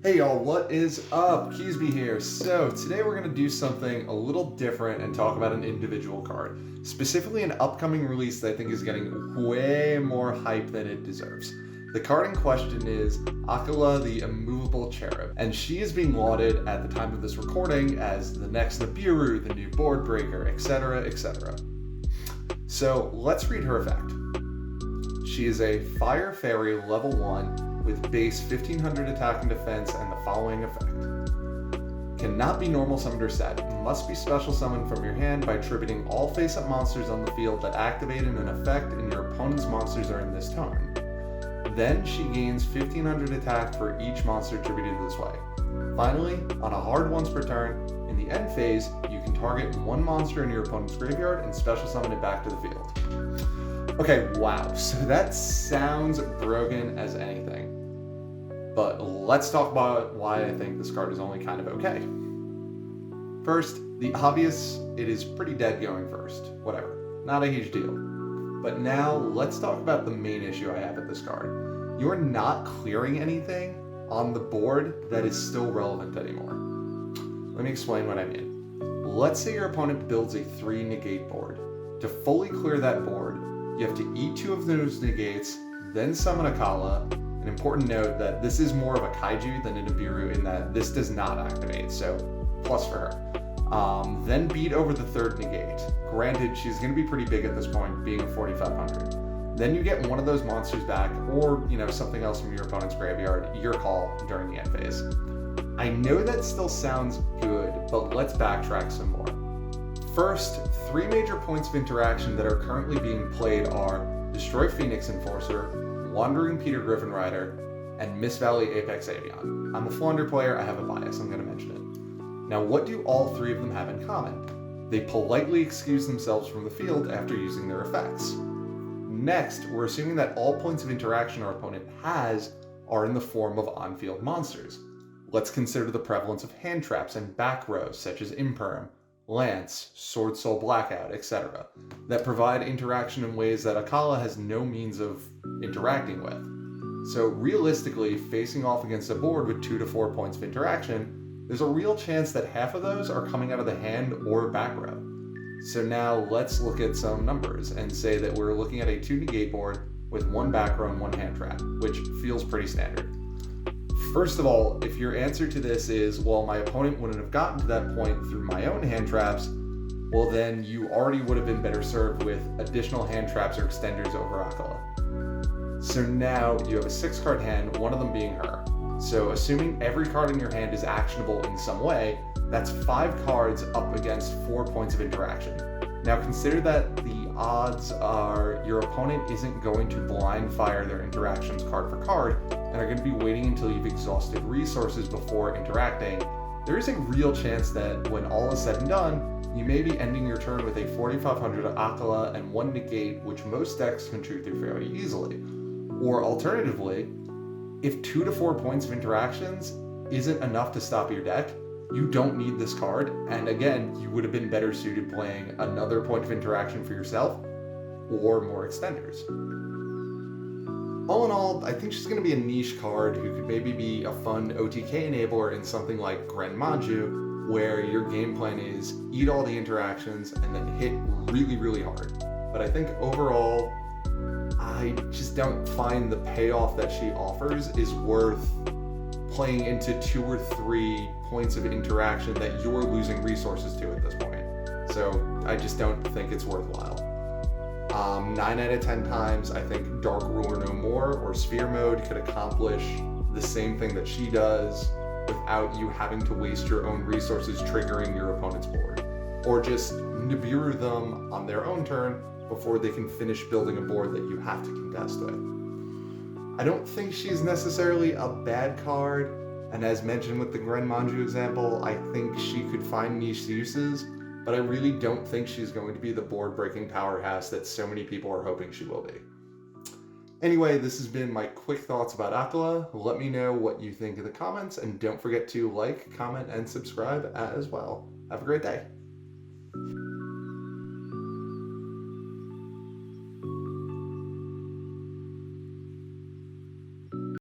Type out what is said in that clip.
Hey y'all, what is up? Keysby here. So today we're going to do something a little different and talk about an individual card, specifically an upcoming release that I think is getting way more hype than it deserves. The card in question is Acala, the Immovable Cherub, and she is being lauded at the time of this recording as the next Nibiru, the new board breaker, etc., etc. So let's read her effect. She is a Fire Fairy level 1 with base 1500 attack and defense and the following effect. Cannot be normal summoned or set. Must be special summoned from your hand by attributing all face-up monsters on the field that activated an effect and your opponent's monsters are in this turn. Then she gains 1500 attack for each monster attributed this way. Finally, on a hard once per turn, in the end phase, you can target one monster in your opponent's graveyard and special summon it back to the field. Okay, wow, so that sounds broken as anything. But let's talk about why I think this card is only kind of okay. First, the obvious, it is pretty dead going first. Whatever, not a huge deal. But now, let's talk about the main issue I have with this card. You're not clearing anything on the board that is still relevant anymore. Let me explain what I mean. Let's say your opponent builds a 3 negate board. To fully clear that board, you have to eat 2 of those negates, then summon Acala. An important note that this is more of a kaiju than a Nibiru in that this does not activate, so plus for her. Then beat over the 3rd negate. Granted, she's going to be pretty big at this point, being a 4500. Then you get one of those monsters back, or something else from your opponent's graveyard, your call during the end phase. I know that still sounds good, but let's backtrack some more. First, 3 major points of interaction that are currently being played are Destroy Phoenix Enforcer, Wandering Peter Griffin Rider, and Miss Valley Apex Avion. I'm a Flounder player, I have a bias, I'm going to mention it. Now, what do all 3 of them have in common? They politely excuse themselves from the field after using their effects. Next, we're assuming that all points of interaction our opponent has are in the form of on-field monsters. Let's consider the prevalence of hand traps and back rows such as Imperm, Lance, Sword Soul Blackout, etc., that provide interaction in ways that Acala has no means of interacting with. So realistically, facing off against a board with 2 to 4 points of interaction, there's a real chance that half of those are coming out of the hand or back row. So now let's look at some numbers and say that we're looking at a 2 negate board with 1 back row and 1 hand trap, which feels pretty standard. First of all, if your answer to this is, well, my opponent wouldn't have gotten to that point through my own hand traps, well then you already would have been better served with additional hand traps or extenders over Acala. So now you have a 6-card hand, one of them being her. So assuming every card in your hand is actionable in some way, that's 5 cards up against 4 points of interaction. Now consider that the odds are your opponent isn't going to blind fire their interactions card for card and are going to be waiting until you've exhausted resources before interacting. There is a real chance that when all is said and done, you may be ending your turn with a 4500 Acala and 1 negate, which most decks can chew through fairly easily. Or alternatively, if 2 to 4 points of interactions isn't enough to stop your deck, you don't need this card, and again, you would have been better suited playing another point of interaction for yourself, or more extenders. All in all, I think she's going to be a niche card who could maybe be a fun OTK enabler in something like Gren Manju, where your game plan is eat all the interactions and then hit really, really hard. But I think overall, I just don't find the payoff that she offers is worth playing into 2 or 3 points of interaction that you're losing resources to at this point. So I just don't think it's worthwhile. 9 out of 10 times, I think Dark Ruler No More or Sphere Mode could accomplish the same thing that she does without you having to waste your own resources triggering your opponent's board. Or just Nibiru them on their own turn before they can finish building a board that you have to contest with. I don't think she's necessarily a bad card, and as mentioned with the Gren Manju example, I think she could find niche uses, but I really don't think she's going to be the board-breaking powerhouse that so many people are hoping she will be. Anyway, this has been my quick thoughts about Acala. Let me know what you think in the comments, and don't forget to like, comment, and subscribe as well. Have a great day.